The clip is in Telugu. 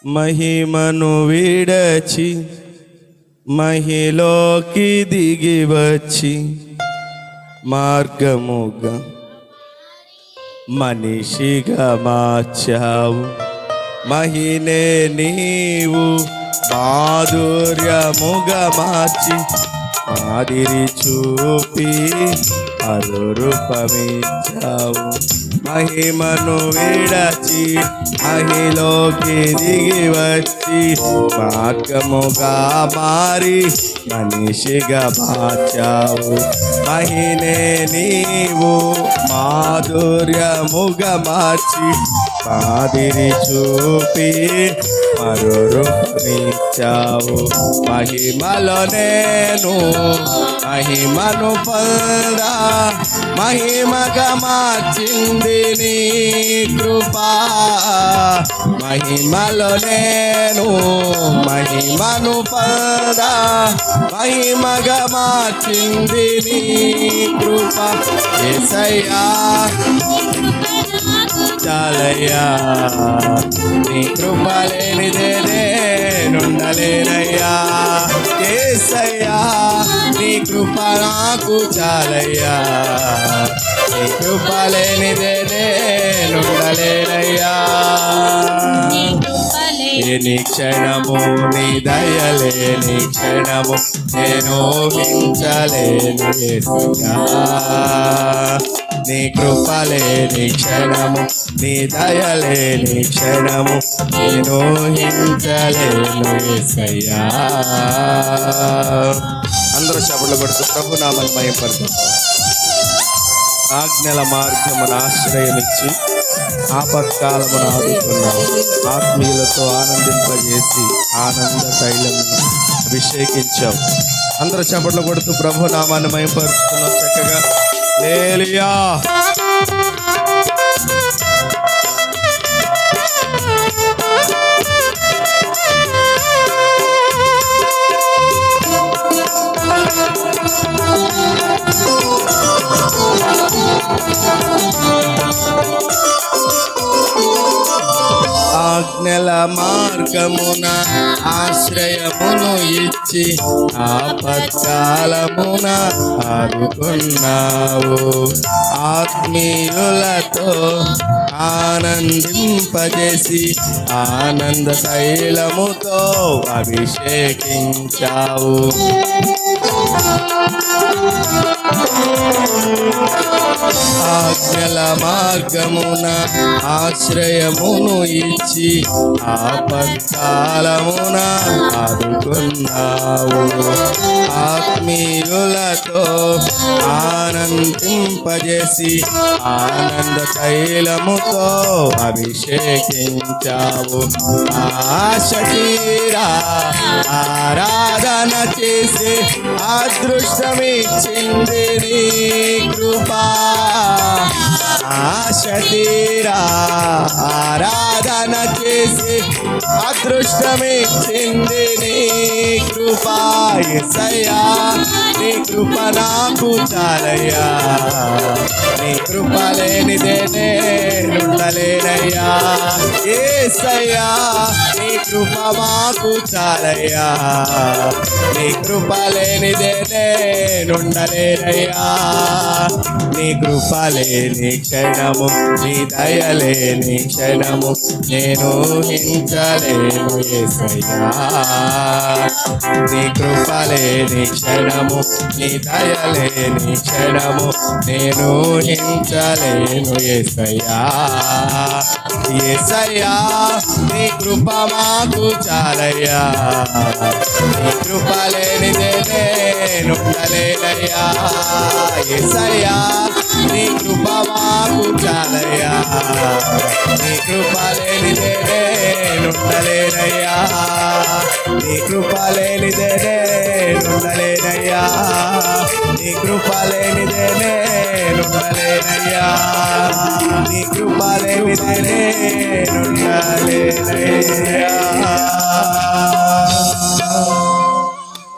మహిమను విడచి మహిలోకి దిగి వచ్చి మార్గముగా మనిషిగా మార్చావు. మహినే నీవు మాధుర్యముగా మార్చి మాదిరి చూపి అరురూపమిచ్చావు. మహిమను విడచి మహిలోకి దిగి వచ్చి మార్గముగా మారి మనిషిగా మార్చావు. మహినే నీవు మాధుర్యముగా మార్చి మాదిరి చూపి మరురూపమిచ్చావు. మహిమలో నేను మహిమను పొందా మహిమగా మార్చింది నీ కృపా. మహిమలో నేను మహిమను పొందా మహిమగా మార్చింది నీ కృపా. యేసయ్యా చాలయ్యా, నీ కృప లేనిదే నేనుండలేనయ్యా. యేసయ్యా నీ కృప నాకు చాలయ్యా, నీ కృప లేనిదే నేనుండలేనయ్యా. నీ క్షణము నీ దయలేని క్షణము నేను ఊహించలేను యేసయ్యా. నీ కృపలేని క్షణము నీ దయలేని క్షణము నేను ఊహించలేను యేసయ్యా. అందరూ చప్పట్లు కొడుతూ ప్రభు నామమును మహిమపరచు. ఆజ్ఞల మార్గమును ఆశ్రయమిచ్చి ఆపత్కాలమును ఆదుకున్నావు. ఆత్మీయులతో ఆనందింపజేసి ఆనంద తైలమును అభిషేకించావు. అందరూ చప్పట్లు కొడుతూ ప్రభు నామాన్ని మహిమపరుచుకున్నాం. చక్కగా హల్లెలూయా. ఆజ్ఞల మార్గమున ఆశ్రయమును ఇచ్చి ఆపత్కాలమున ఆదుకున్నావు. ఆత్మీయులతో ఆనందింపజేసి ఆనంద తైలముతో అభిషేకించావు. ఆజ్ఞల మార్గమున ఆశ్రయమును ఇచ్చి ఆపత్కాలమున ఆదుకున్నావు. ఆత్మీయులతో ఆనందింపజేసి ఆనంద తైలముతో అభిషేకించావు. ఆశతీరా ఆరాధన చేసి అదృష్టమిచ్చింది నీ కృపా. ఆశతీరా ఆరాధన చేసి అదృష్టమిచ్చింది నీ కృపా. యేసయ్యా నీ కృప నాకు చాలయ్యా, నీ కృప లేనిదే నేనుండలేనయ్యా. యేసయ్యా నీ కృప మాకు చాలయ్యా, నీ కృప లేనిదే నేనుండలేనయ్యా. నీ కృప లేని క్షణము నీ దయలేని క్షణము నేను ఊహించలేను యేసయ్యా. నీ కృప లేని క్షణము నీ దయలేని క్షణము నేను ఊహించలేను యేసయ్యా. యేసయ్యా నీ కృప మాకు చాలయ్యా, నీ కృప లేనిదే నేనుండలేనయ్యా. యేసయ్యా నీ కృప మాకు చాలయ్యా, నీ కృప లేనిదే నేనుండలేనయ్యా. నీ కృప లేనిదే నేనుండలేనయ్యా, నీ కృప లేనిదే నేనుండలేనయ్యా. నీ కృప లేనిదే నేనుండలేనయ్యా.